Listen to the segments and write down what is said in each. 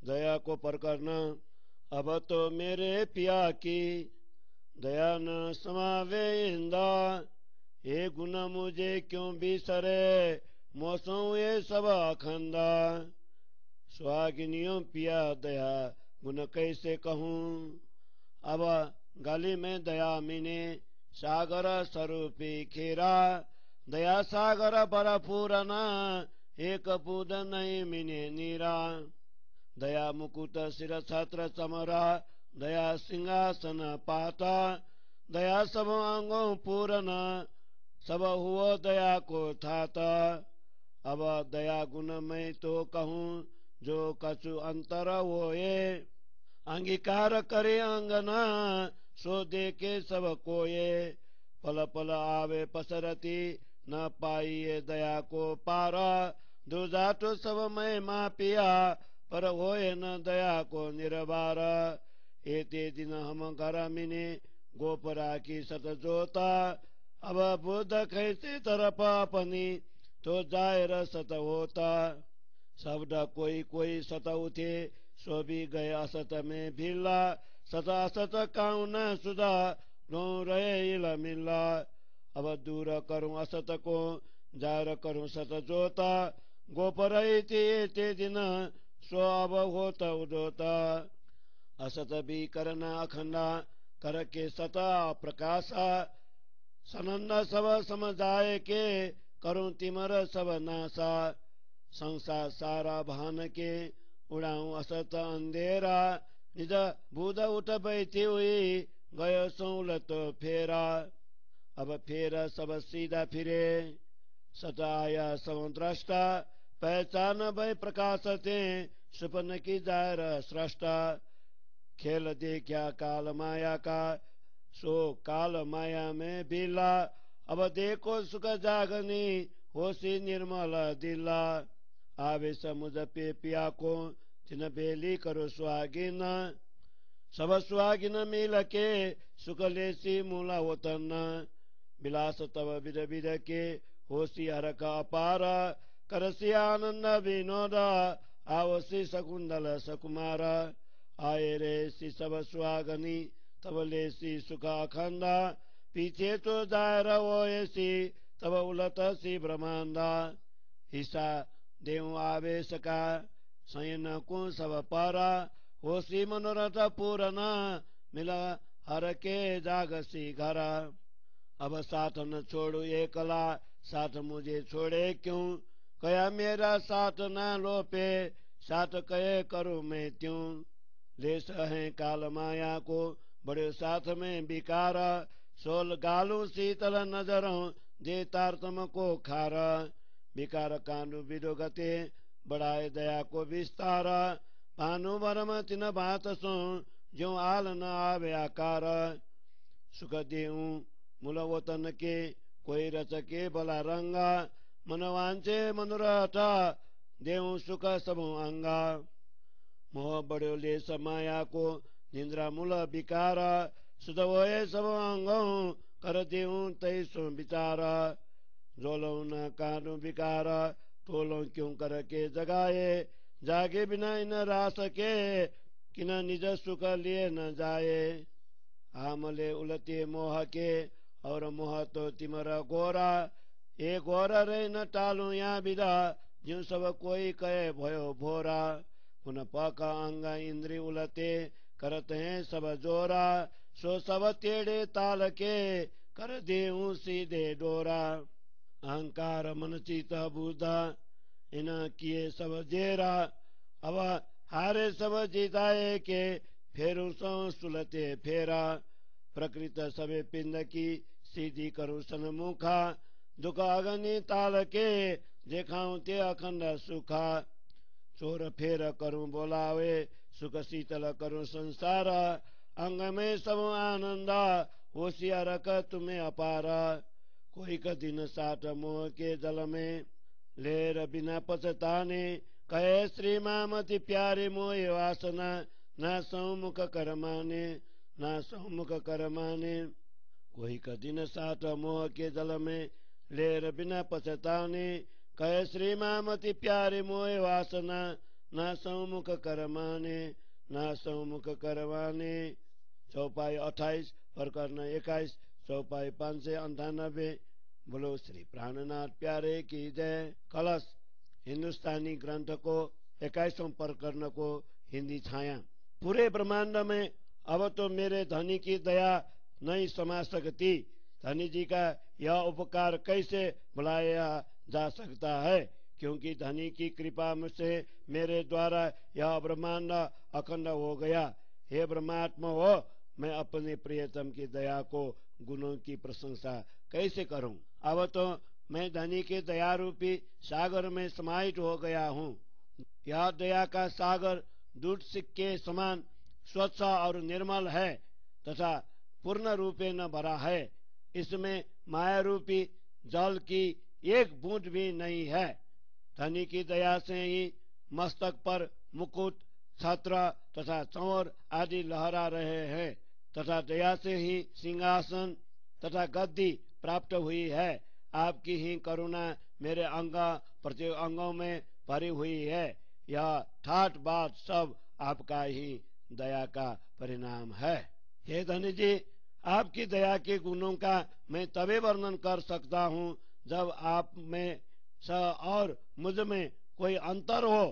दया को पर करना। अब तो मेरे पिया की दया न समावे इंदा, ये गुण मुझे क्यों बिसरे, मौसम ये सब अखंदा। स्वागिनियों पिया दया गुण कैसे कहूँ, अब गली में दया मिने सागर स्वरूपी खेरा। दया सागर बर पूरना, एक बूंद नहीं मिने नीरा। दया मुकुट सिर छत्र चमरा, दया सिंहासन पाता। दया सब अंगों पूर्ण, सब हुआ दया को थाता। अब दया गुण मैं तो कहूँ, जो कछु अंतर होए। अंगीकार करे अंगना, सो देखे सब कोये। पल पल आवे पसरती, न पाइए दया को पारा। दुर्जा तो सब मैं मापिया, पर होए न दया को निर्वार। एते दिन हम घर मिने, गोपरा की सत जोता। अब बुद्ध कैसे तरफ अपनी, तो जायर सत होता। शब्द कोई कोई सत उठे, सो भी गए असत में भिल्ला। सत असत काऊ न सुधा, रो रहे इल मिल्ला। अब दूर करूं असत को, जार करूं सत जोता। गोपर ते दिन, सो अब होत उदोता। असत भी करना अखंडा, कर के सता प्रकाशा। सनंद सब समझाए के, करूं तिमर सब नासा। संसार सारा भान के, उड़ाऊं असत अंधेरा। निज बूध उठ बैठी हुई, गयो सौलत फेरा। अब फेर सब सीधा फिरे, सत आया सब दृष्टा। पहचान भय प्रकाश थे, सुपन की जायर सृष्टा। खेल देखा काल माया का, सो काल माया में बिला। अब देखो सुख जागनी, होशी निर्मल दिला। आवेश मुझ पे पिया को, तिन बेली करो सुहागिन। सब सुहागिन मिल के, सुख लेसी मूला वतन। विलास तब विद विद के, होशी हर का अपार। करसी आनंद विनोद, आवसी सकुंडल सकुमार। आए रे सी सब सुहागनी, तब लेसी सुख अखंडा। पीछे तो दायर वो ऐसी, तब उलट सी ब्रह्मांडा। हिस्सा देव आवेश का, शयन को सब पारा। होशी मनोरथ पूरना, मिला हर के जागसी घरा। अब साथ न छोड़ू एकला, साथ मुझे छोड़े क्यों। कया मेरा साथ न लोपे, साथ कहे करूँ मैं त्यों। लेस है काल माया को, बड़े साथ में बिकार। सोल गालू शीतल नजरों, दे तारतम को खारा। विकार कांडु विदोगते, बढ़ाए दया को विस्तार। भानु भरम तिन भात सो, जो आल न आवे आकार। सुख देऊं मूल वतन के, कोई रच के बला रंगा। मनवांचे मनोरथ, देऊं सुख सब अंगा। मोह बड़ो ले समाया को, निंद्रा मूल विकार। सुध होए सब अंगों, कर देऊं तैसो विचार। रोलो न कानु विकार, टोलो क्यों कर के जगाए। जागे बिना इन रास के, किन निज सुख लिए न जाए। आमले उलते मोह के, और मोह तो तिमर गोरा। ए गोर रे न टालू या विदा, ज्यों सब कोई कहे भयो भोरा। पुन पक अंग इंद्री उलते, करत हैं सब जोरा। सो सब टेढ़े ताल के, कर देऊं सीधे डोरा। अहंकार मन चित बुधा, इन किए सब जेरा। अब हारे सब जीताए के, फेरू सो सुलते फेरा। प्रकृत सबे पिंड की, सीधी करूं सन्मुखा। दुख अग्नि ताल के, देखाऊं ते अखंड सुखा। चोर फेर करूं बोलावे, सुख शीतल करूं संसार। अंग में सब आनंदा, होशियार कर तुम्हें अपारा। कोई का दिन साठ मोह के जल में, लेर बिना पछताने। कहे श्री मामति प्यारे मोह वासना, ना सौमुख कर माने, ना सौमुख कर माने। कोई का दिन साठ मोह के जल में, लेर बिना पछताने। कहे श्री मामति प्यारे मोह वासना, न सौमुख करमाने, न सौमुख करवाने। चौपाई 28, प्रकरण 21, चौपाई 598। बोलो श्री प्राणनाथ प्यारे की जय। कलश हिंदुस्तानी ग्रंथ को 21वें प्रकरण को हिंदी छाया। पूरे ब्रह्मांड में अब तो मेरे धनी की दया नहीं समा सकती। धनी जी का यह उपकार कैसे भुलाया जा सकता है, क्योंकि धनी की कृपा से मेरे द्वारा यह ब्रह्मांड अखंड हो गया। हे ब्रह्मात्मा हो, मैं अपने प्रियतम की दया को गुणों की प्रशंसा कैसे करूं। अब तो मैं धनी के दया रूपी सागर में समाहित हो गया हूं। यह दया का सागर दूध के समान स्वच्छ और निर्मल है तथा पूर्ण रूपे न भरा है। इसमें माया रूपी जल की एक बूंद भी नहीं है। धनी की दया से ही मस्तक पर मुकुट, छत्र तथा चंवर आदि लहरा रहे हैं तथा दया से ही सिंहासन तथा गद्दी प्राप्त हुई है। आपकी ही करुणा मेरे अंग प्रत्येक अंगों में भरी हुई है। यह ठाठ बात सब आपका ही दया का परिणाम है। हे धनी जी, आपकी दया के गुणों का मैं तभी वर्णन कर सकता हूँ जब आप में और मुझ में कोई अंतर हो।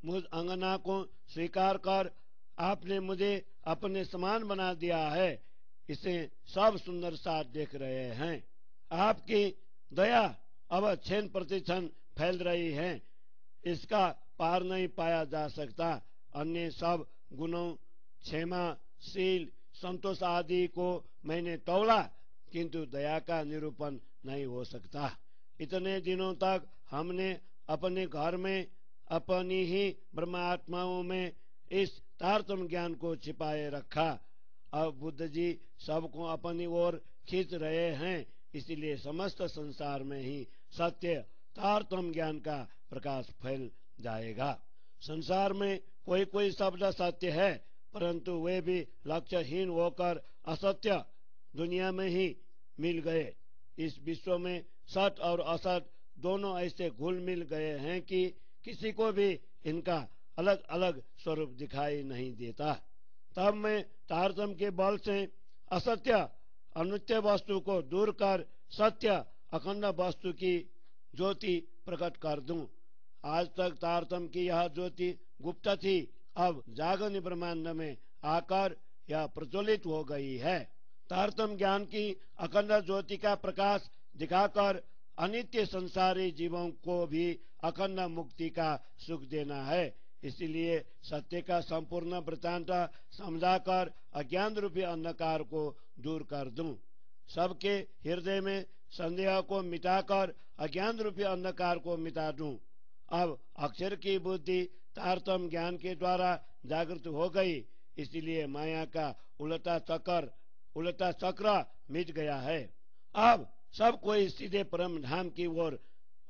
मुझ अंगना को स्वीकार कर आपने मुझे अपने समान बना दिया है। इसे सब सुंदर साथ देख रहे हैं। आपकी दया अब क्षण प्रतिक्षण फैल रही है, इसका पार नहीं पाया जा सकता। अन्य सब गुणों, क्षमा, शील, संतोष आदि को मैंने तौला, किंतु दया का निरूपण नहीं हो सकता। इतने दिनों तक हमने अपने घर में अपनी ही ब्रह्मात्माओं में इस तारतम्य ज्ञान को छिपाए रखा। अब बुद्ध जी सबको अपनी ओर खींच रहे हैं, इसलिए समस्त संसार में ही सत्य तारतम्य ज्ञान का प्रकाश फैल जाएगा। संसार में कोई कोई शब्द सत्य है, परंतु वे भी लक्ष्यहीन होकर असत्य दुनिया में ही मिल गए। इस विश्व में सत और असत दोनों ऐसे घुल मिल गए हैं कि किसी को भी इनका अलग अलग स्वरूप दिखाई नहीं देता। तब मैं तारतम्य के बल से असत्य अनित्य वस्तु को दूर कर सत्य अखंड वस्तु की ज्योति प्रकट कर दूं। आज तक तारतम्य की यह ज्योति गुप्त थी, अब जागरण ब्रह्मांड में आकर यह प्रज्वलित हो गई है। तारतम्य ज्ञान की अखंड ज्योति का प्रकाश दिखाकर अनित्य संसारी जीवों को भी अखंड मुक्ति का सुख देना है। इसलिए सत्य का संपूर्ण वृत्तांत समझाकर अज्ञान रूपी अंधकार को दूर कर दूं। सबके हृदय में संदेह को मिटाकर अज्ञान रूपी अंधकार को मिटा दूं। अब अक्षर की बुद्धि तारतम्य ज्ञान के द्वारा जागृत हो गई, इसलिए माया का उल्टा चक्र मिट गया है। अब सब कोई सीधे परम धाम की ओर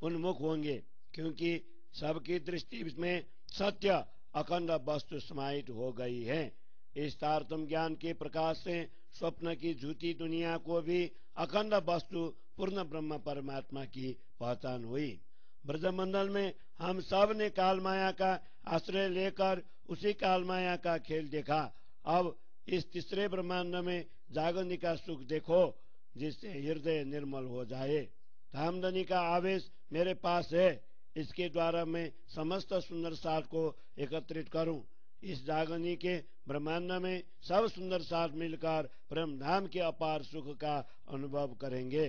उन्मुख होंगे, क्योंकि सबकी दृष्टि में सत्य अखंड वस्तु समाहित हो गई है। इस तारतम्य ज्ञान के प्रकाश से स्वप्न की झूठी दुनिया को भी अखंड वस्तु पूर्ण ब्रह्म परमात्मा की पहचान हुई। ब्रजमंडल में हम सब ने काल माया का आश्रय लेकर उसी काल माया का खेल देखा। अब इस तीसरे ब्रह्मांड में जागरण का सुख देखो, जिससे हृदय निर्मल हो जाए। धामधनी का आवेश मेरे पास है, इसके द्वारा मैं समस्त सुंदर साथ को एकत्रित करूं। इस जागरणी के ब्रह्मांड में सब सुंदर साथ मिलकर ब्रह्म धाम के अपार सुख का अनुभव करेंगे।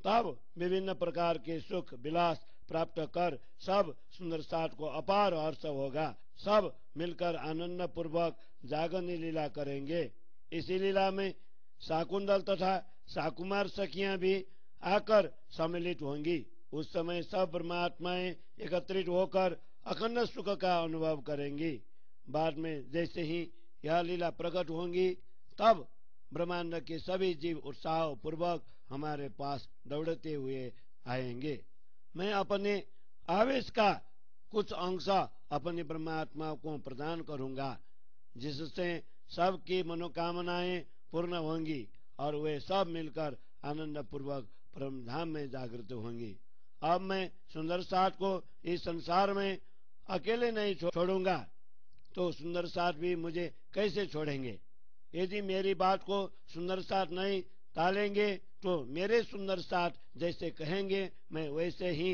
तब विभिन्न प्रकार के सुख विलास प्राप्त कर सब सुंदर साथ को अपार हर्ष होगा। सब मिलकर आनंद पूर्वक जागरणी लीला करेंगे। इसी लीला में शाकुंतल तथा शाकुमार सखियां भी आकर सम्मिलित होंगी। उस समय सब ब्रह्मात्माएं एकत्रित होकर अखंड सुख का अनुभव करेंगी। बाद में जैसे ही यह लीला प्रकट होंगी, तब ब्रह्मांड के सभी जीव उत्साह पूर्वक हमारे पास दौड़ते हुए आएंगे। मैं अपने आवेश का कुछ अंश अपनी ब्रह्मात्मा को प्रदान करूंगा, जिससे सबकी मनोकामनाएं पूर्ण होंगी और वे सब मिलकर आनंद पूर्वक परम धाम में जागृत होंगी। अब मैं सुंदर साथ को इस संसार में अकेले नहीं छोड़ूंगा तो सुंदर साथ भी मुझे कैसे छोड़ेंगे। यदि मेरी बात को सुंदर साथ नहीं टालेंगे तो मेरे सुंदर साथ जैसे कहेंगे मैं वैसे ही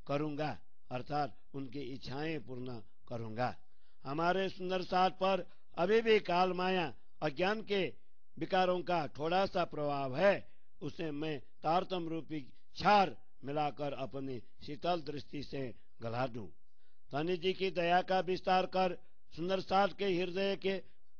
करूंगा, अर्थात उनकी इच्छाएं पूर्ण करूंगा। हमारे सुंदर साथ पर अभी भी काल माया अज्ञान के विकारों का थोड़ा सा प्रभाव है, उसे मैं तारतम रूपी क्षार मिलाकर अपनी शीतल दृष्टि से गला दूं। धनी जी की दया का विस्तार कर सुंदर साथ के हृदय के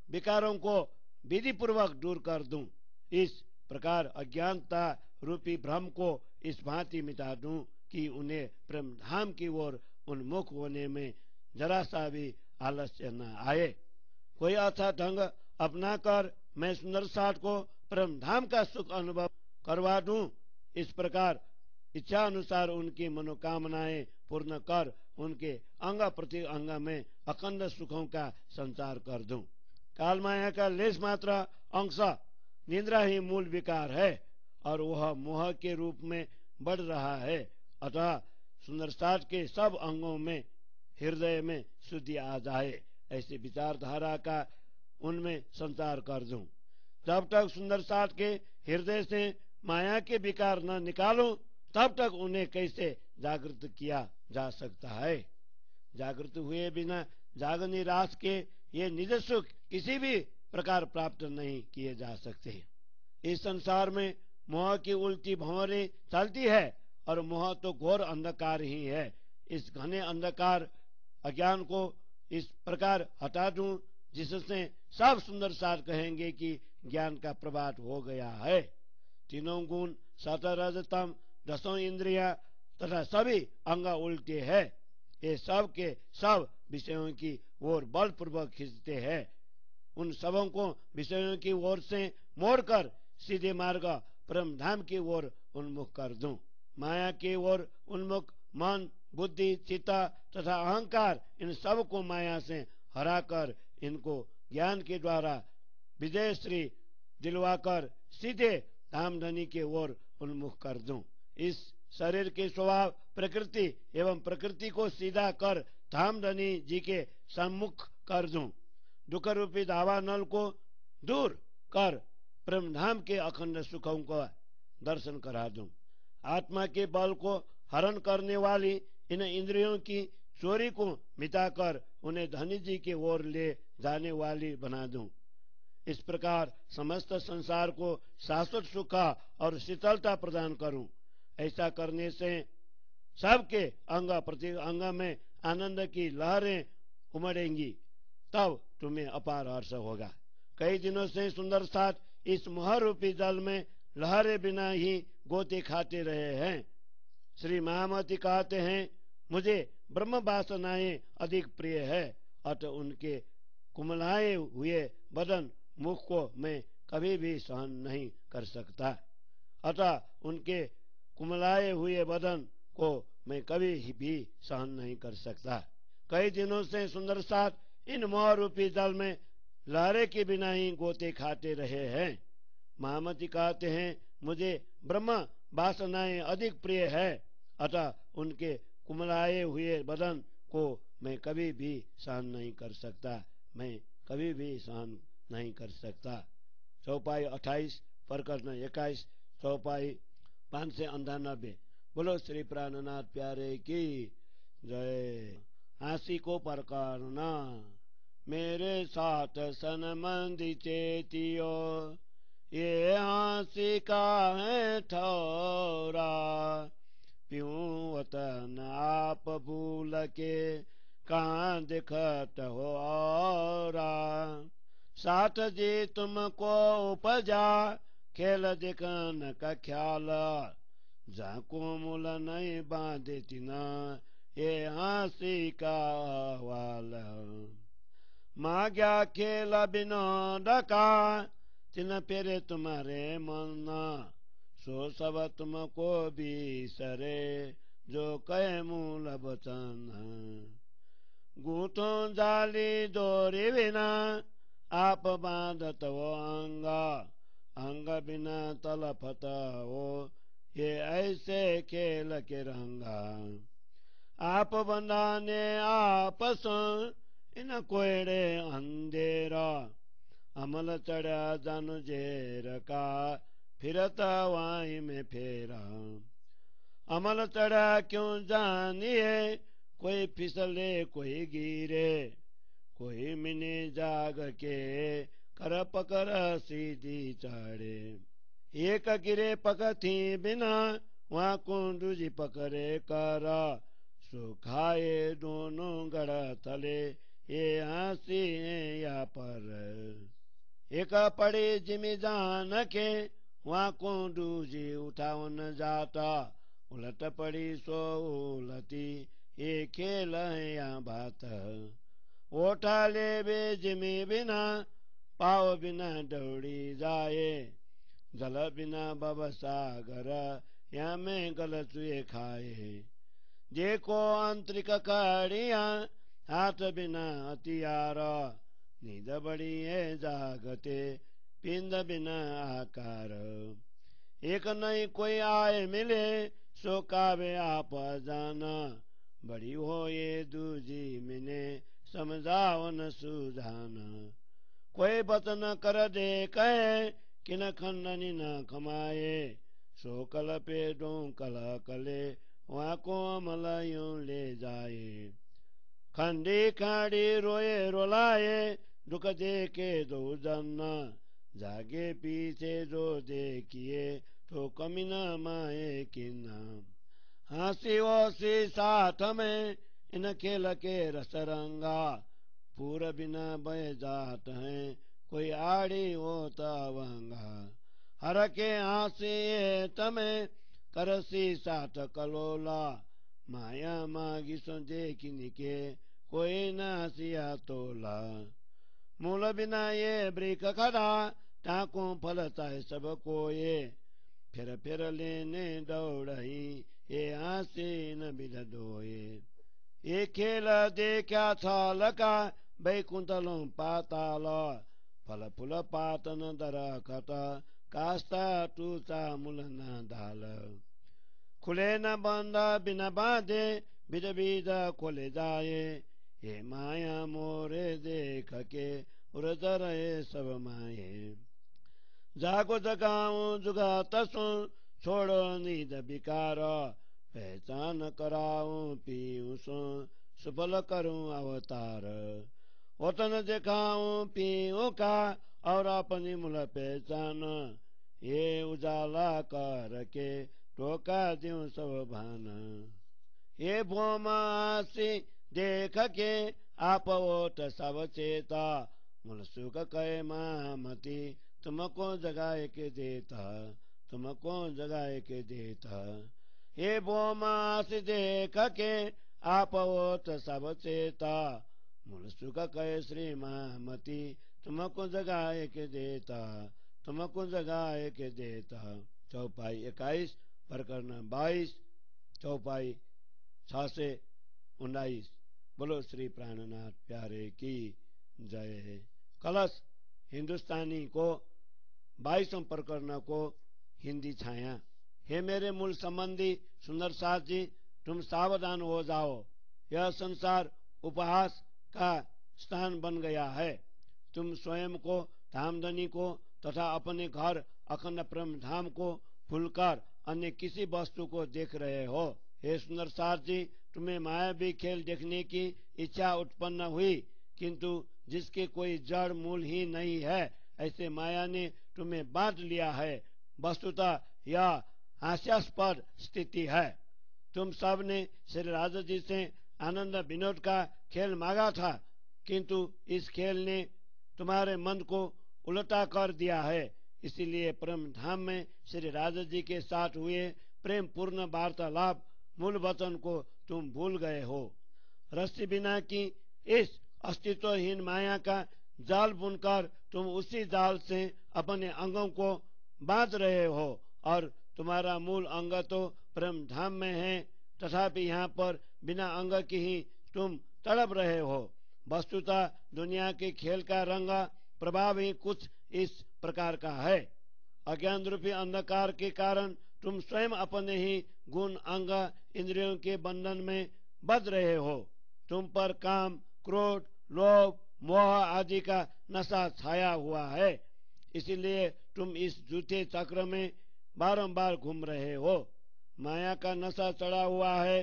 विकारों को विधि पूर्वक दूर कर दूं। इस प्रकार अज्ञानता रूपी भ्रम को इस भांति मिटा दूं कि उन्हें प्रेम धाम की ओर उन्मुख होने में जरा सा भी आलस्य न आए। कोई अच्छा ढंग अपना कर मैं सुंदर साथ को प्रेम धाम का सुख अनुभव करवा दूं। इस प्रकार इच्छा अनुसार उनकी मनोकामनाएं पूर्ण कर उनके अंग प्रति अंग में अखंड सुखों का संचार कर दूं। काल माया का लेश मात्र अंश निद्रा ही मूल विकार है और वह मोह के रूप में बढ़ रहा है। अतः सुंदर साथ के सब अंगों में हृदय में शुद्धि आ जाए ऐसी विचारधारा का उनमें संचार कर दूं। जब तक सुंदर साथ के हृदय से माया के विकार न निकालूं तब तक उन्हें कैसे जागृत किया जा सकता है। जागृत हुए बिना जाग निराश के ये निज सुख किसी भी प्रकार प्राप्त नहीं किए जा सकते। इस संसार में मोह की उल्टी भंवरें चलती है और मोह तो घोर अंधकार ही है। इस घने अंधकार अज्ञान को इस प्रकार हटा दूं जिससे सब सुंदर साथ कहेंगे कि ज्ञान का प्रभात हो गया है। तीनों गुण सत रज तम दसों इंद्रिया तथा सभी अंग उल्टे हैं। ये सब के सब विषयों की ओर बलपूर्वक खींचते हैं। उन सबों को विषयों की ओर से मोड़कर सीधे मार्ग परम धाम की ओर उन्मुख कर दूं। माया की ओर उन्मुख मन बुद्धि चित्ता तथा अहंकार इन सब को माया से हराकर इनको ज्ञान के द्वारा विजय श्री दिलवाकर सीधे धामधनी के ओर उन्मुख कर दूं। इस शरीर के स्वभाव प्रकृति एवं प्रकृति को सीधा कर धामधनी जी के सम्मुख कर दूं। दुख रूपी दावा नल को दूर कर प्रेम धाम के अखंड सुखों को दर्शन करा दूं। आत्मा के बल को हरण करने वाली इन इंद्रियों की चोरी को मिटाकर उन्हें धनी जी की ओर ले जाने वाली बना दूं। इस प्रकार समस्त संसार को शाश्वत सुख और शीतलता प्रदान करूं। ऐसा करने से सबके अंग प्रति अंग में आनंद की लहरें उमड़ेंगी, तब तुम्हें अपार हर्ष होगा। कई दिनों से सुंदर साथ इस मोहरूपी जल में लहरें बिना ही गोते खाते रहे हैं। श्री महामती कहते हैं, मुझे ब्रह्म वासनाएं अधिक प्रिय है, अतः उनके कुमलाए हुए बदन मुख को मैं कभी भी सहन नहीं कर सकता। अतः उनके कुमलाए हुए बदन को मैं कभी भी सहन नहीं कर सकता। कई दिनों से सुंदर साथ इन मोह रूपी जल में लहरे के बिना ही गोते खाते रहे हैं। महामती कहते हैं, मुझे ब्रह्म वासनाएं अधिक प्रिय है, अतः उनके कुमलाए हुए बदन को मैं कभी भी सहन नहीं कर सकता। मैं कभी भी सहन नहीं कर सकता। चौपाई 28 प्रकरण 21 चौपाई 598। बोलो श्री प्राणनाथ प्यारे की जय। हाँसी को प्रकरण मेरे साथ सनमंदी चेतियो, ये हाँसी का है ठौरा, प्यूं वतन आप भूल के कहाँ दिखत हो औरा। साथ जी तुमको उपजा खेल दिखन का ख्याल, जाको मूल नहीं बांधे तिना ये हाँसी का वाल। माग्या खेल बिनोद का तिन फिरे तुम्हारे मन, सो सब तुमको बिसरे जो कहे मूल वचन। गूंथों जाली डोरी बिना आप बांधत वो अंग, अंग बिना तलफत हो ये ऐसे खेल के रंगा। आप बंधाने आपस इन कोयड़े अंधेरा अमल चढ़ा जान जेर का फिरता वाई में फेरा अमल चढ़ा क्यों जानिए कोई फिसले कोई गिरे कोई मिने जाग के कर पकर सीधी चढ़े एक गिरे पकथी बिना वहाँ कुंडू पकड़े कर सुखाए दोनों गढ़ तले ये हंसी या पर एक पड़े जिमी जान के वहाँ कुंडू उठाओ न जाता उलट पड़ी सो उलटी ये खेल या बात ओठा ले बे जिमी बिना पाव बिना दौड़ी जाए जल बिना बब सागर या में गल चुए खाए जे को आंतरिक काड़िया हाथ बिना हथियार नींद बड़ी है जागते पिंड बिना आकार एक नहीं कोई आए मिले सो कावे आप जाना बड़ी हो ये दूजी मिने समझाओ न सुझाना कोई बतन कर दे कहे कि न खंडनी न कमाए सो कल पे कल कले वहाँ को अमल यूं ले जाए खंडी खाड़ी रोए रोलाए दुख दे के दो जन्ना जागे पीछे जो देखिए तो कमी न माए किन्ना हंसी ओसी साथ में इन खेल के रस रंगा पूर बिना बह जात हैं कोई आड़ी होता वंगा हर के हंसी तमें करसी साथ कलोला माया मागी सो देखिन के कोई न हंसिया तोला मूल बिना ये वृक्ष खड़ा टाको फलता है सब कोये फिर लेने दौड़ही ये हंसी न बिध दोये ये खेल देखा था लका बैकुंतलों पाताल फल फूल पातन दरखत कास्ता टूचा मूल न दाल खुले न बंद बिना बांधे बिद बिद खोले जाए ये माया मोरे देख के उरज रहे सब माये जागो जगाऊं जुगात सो छोड़ो नींद बिकार पहचान कराऊं पीऊं सो सुफल करूं अवतार वतन दिखाऊं पीऊं का और अपनी मूल पहचान ये उजाला करके टोका दूं सब भान ये भोमासी देख के आप ओट सब चेता मूल सुख कहे महामती तुमको जगाए के देता तुमको जगाए के देता ये भोमासी देख के आप ओट सब चेता मूल सुख कहे श्री महामती तुमको जगाए के देता तुमको जगाए के देता चौपाई 21 प्रकरण 22 चौपाई 6 से 19 बोलो श्री प्राणनाथ प्यारे की जय। कलश हिंदुस्तानी को 22वें प्रकरण को हिंदी छाया। हे मेरे मूल संबंधी सुंदर साथ जी, तुम सावधान हो जाओ, यह संसार उपहास का स्थान बन गया है। तुम स्वयं को, धामधनी को तथा अपने घर अखंड ब्रह्म धाम को भूलकर अन्य किसी वस्तु को देख रहे हो। हे सुंदर सार जी, तुम्हें मायावी खेल देखने की इच्छा उत्पन्न हुई, किंतु जिसके कोई जड़ मूल ही नहीं है, ऐसे माया ने तुम्हें बांध लिया है। वस्तुतः यह हास्यास्पद स्थिति है। तुम सब ने श्री राजा जी से आनंद विनोद का खेल मांगा था, किंतु इस खेल ने तुम्हारे मन को उल्टा कर दिया है। इसीलिए परम धाम में श्री राजा जी के साथ हुए प्रेम पूर्ण वार्तालाप मूल वचन को तुम भूल गए हो। रस्सी बिना की इस अस्तित्वहीन माया का जाल बुनकर तुम उसी जाल से अपने अंगों को बांध रहे हो, और तुम्हारा मूल अंग तो परम धाम में है, तथापि यहाँ पर बिना अंग की ही तुम तड़प रहे हो। वस्तुतः दुनिया के खेल का रंग प्रभाव ही कुछ इस प्रकार का है। अज्ञान रूपी अंधकार के कारण तुम स्वयं अपने ही गुण अंग इंद्रियों के बंधन में बध रहे हो। तुम पर काम, क्रोध, लोभ, मोह आदि का नशा छाया हुआ है, इसलिए तुम इस झूठे चक्र में बारंबार घूम रहे हो। माया का नशा चढ़ा हुआ है।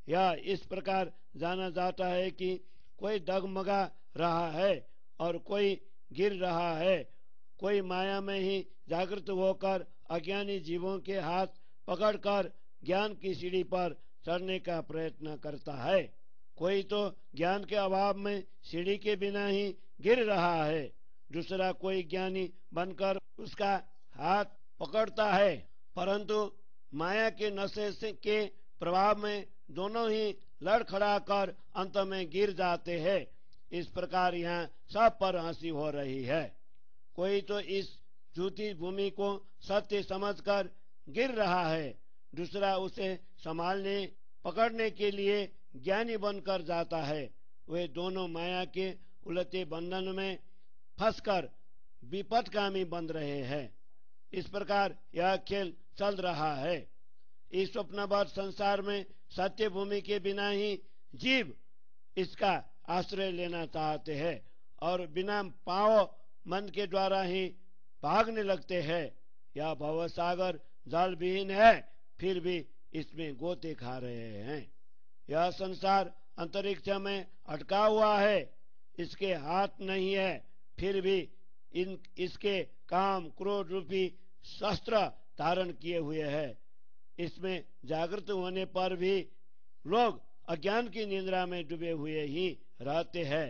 यह इस प्रकार जाना जाता है कि कोई डगमगा रहा है और कोई गिर रहा है। कोई माया में ही जागृत होकर अज्ञानी जीवों के हाथ पकड़कर ज्ञान की सीढ़ी पर चढ़ने का प्रयत्न करता है। कोई तो ज्ञान के अभाव में सीढ़ी के बिना ही गिर रहा है, दूसरा कोई ज्ञानी बनकर उसका हाथ पकड़ता है, परंतु माया के नशे से के प्रभाव में दोनों ही लड़खड़ा कर अंत में गिर जाते हैं। इस प्रकार यहाँ सब पर हंसी हो रही है। कोई तो इस झूठी भूमि को सत्य समझकर गिर रहा है, दूसरा उसे संभालने पकड़ने के लिए ज्ञानी बनकर जाता है। वे दोनों माया के उलटे बंधन में फंसकर विपथगामी बन रहे हैं। इस प्रकार यह खेल चल रहा है। इस स्वप्नबद्ध संसार में सत्य भूमि के बिना ही जीव इसका आश्रय लेना चाहते हैं और बिना पांव मन के द्वारा ही भागने लगते हैं। यह भवसागर जल विहीन है, फिर भी इसमें गोते खा रहे हैं। यह संसार अंतरिक्ष में अटका हुआ है, इसके हाथ नहीं है, फिर भी इसके काम क्रोध रूपी शस्त्र धारण किए हुए है। इसमें जागृत होने पर भी लोग अज्ञान की निद्रा में डूबे हुए ही रहते हैं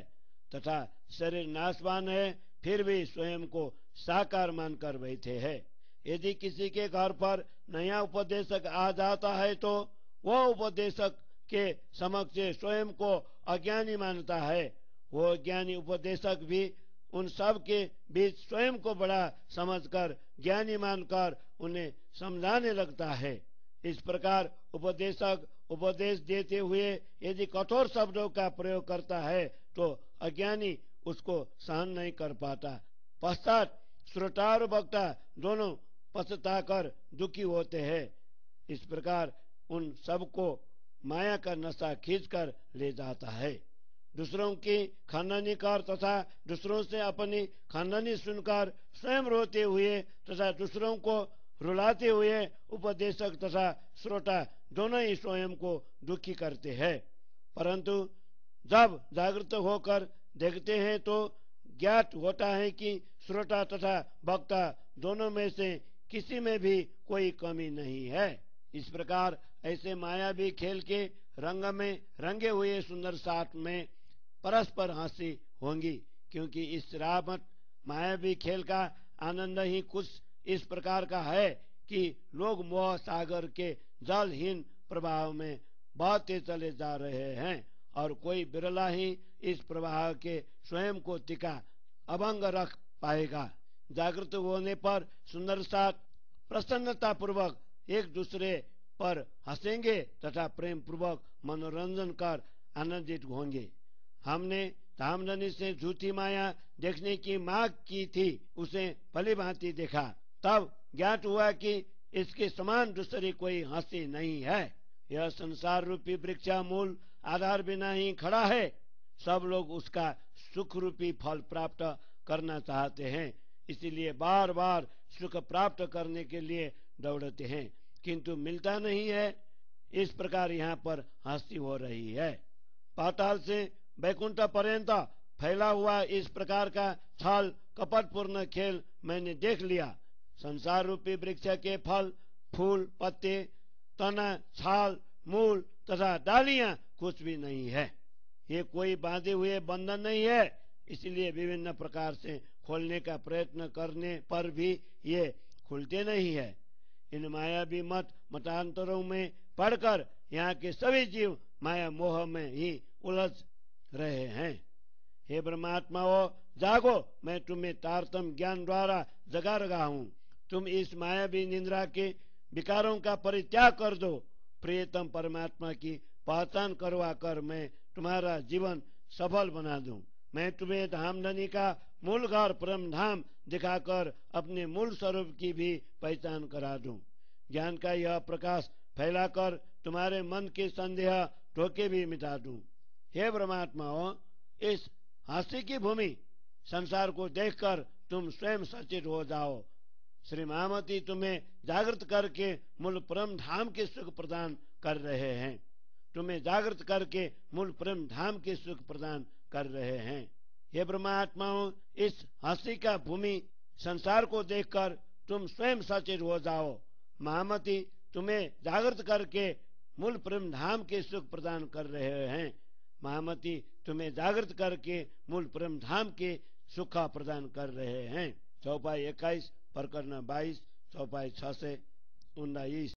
तथा शरीर नाशवान है, फिर भी स्वयं को साकार मानकर बैठे हैं। यदि किसी के घर पर नया उपदेशक आ जाता है तो वह उपदेशक के समक्ष स्वयं को अज्ञानी मानता है। वो ज्ञानी उपदेशक भी उन सब के बीच स्वयं को बड़ा समझकर ज्ञानी मानकर उन्हें समझाने लगता है। इस प्रकार उपदेशक उपदेश देते हुए यदि कठोर शब्दों का प्रयोग करता है तो अज्ञानी उसको सहन नहीं कर पाता। पश्चात श्रोता और वक्ता दोनों पछताकर दुखी होते हैं। इस प्रकार उन सबको माया का नशा खींचकर ले जाता है। दूसरों की खानदानी कर तथा दूसरों से अपनी खानदानी सुनकर स्वयं रोते हुए तथा दूसरों को रुलाते हुए उपदेशक तथा श्रोता दोनों ही स्वयं को दुखी करते हैं। परंतु जब जागृत होकर देखते हैं तो ज्ञात होता है कि श्रोता तथा वक्ता दोनों में से किसी में भी कोई कमी नहीं है। इस प्रकार ऐसे मायावी खेल के रंग में रंगे हुए सुंदर साथ में परस्पर हंसी होंगी, क्योंकि इस रावण मायावी खेल का आनंद ही कुछ इस प्रकार का है कि लोग मोह सागर के जलहीन प्रवाह में बहते चले जा रहे हैं और कोई बिरला ही इस प्रवाह के स्वयं को टिका अभंग रख पाएगा। जागृत होने पर सुंदर साथ प्रसन्नता पूर्वक एक दूसरे पर हंसेंगे तथा प्रेम पूर्वक मनोरंजन कर आनंदित होंगे। हमने धामधनी से झूठी माया देखने की मांग की थी, उसे भली भांति देखा, तब ज्ञात हुआ कि इसके समान दूसरी कोई हंसी नहीं है। यह संसार रूपी वृक्ष मूल आधार बिना ही खड़ा है। सब लोग उसका सुख रूपी फल प्राप्त करना चाहते हैं, इसीलिए बार बार सुख प्राप्त करने के लिए दौड़ते हैं, किंतु मिलता नहीं है। इस प्रकार यहाँ पर हंसी हो रही है। पाताल से वैकुंठ पर्यंत फैला हुआ इस प्रकार का छल कपटपूर्ण खेल मैंने देख लिया। संसार रूपी वृक्ष के फल, फूल, पत्ते, तना, छाल, मूल तथा डालियां कुछ भी नहीं है। ये कोई बांधे हुए बंधन नहीं है, इसलिए विभिन्न प्रकार से खोलने का प्रयत्न करने पर भी ये खुलते नहीं है। इन मायावी मतांतरों में पढ़कर यहाँ के सभी जीव माया मोह में ही उलझ रहे हैं। हे ब्रह्मात्माओं, जागो, मैं तुम्हें तारतम ज्ञान द्वारा जगा रहा हूँ। तुम इस मायावी निंद्रा के विकारों का परित्याग कर दो। प्रियतम परमात्मा की पहचान करवा कर मैं तुम्हारा जीवन सफल बना दूं। मैं तुम्हें धामधनी का मूल घर परम धाम दिखाकर अपने मूल स्वरूप की भी पहचान करा दूं। ज्ञान का यह प्रकाश फैलाकर तुम्हारे मन के संदेह टोके भी मिटा दूं। हे परमात्माओं, इस हंसी की भूमि संसार को देखकर तुम स्वयं सचेत हो जाओ। श्री महामती तुम्हें जागृत करके मूल परम धाम के सुख प्रदान कर रहे हैं। तुम्हें जागृत करके मूल परम धाम के सुख प्रदान कर रहे हैं। हे ब्रह्मात्माओं, इस हंसी का भूमि संसार को देखकर तुम स्वयं सचेत हो जाओ। महामती तुम्हें जागृत करके मूल परम धाम के सुख प्रदान कर रहे हैं। महामती तुम्हें जागृत करके मूल परम धाम के सुख प्रदान कर रहे हैं। चौपाई 21 प्रकरण 22 चौपाई 6 से 19।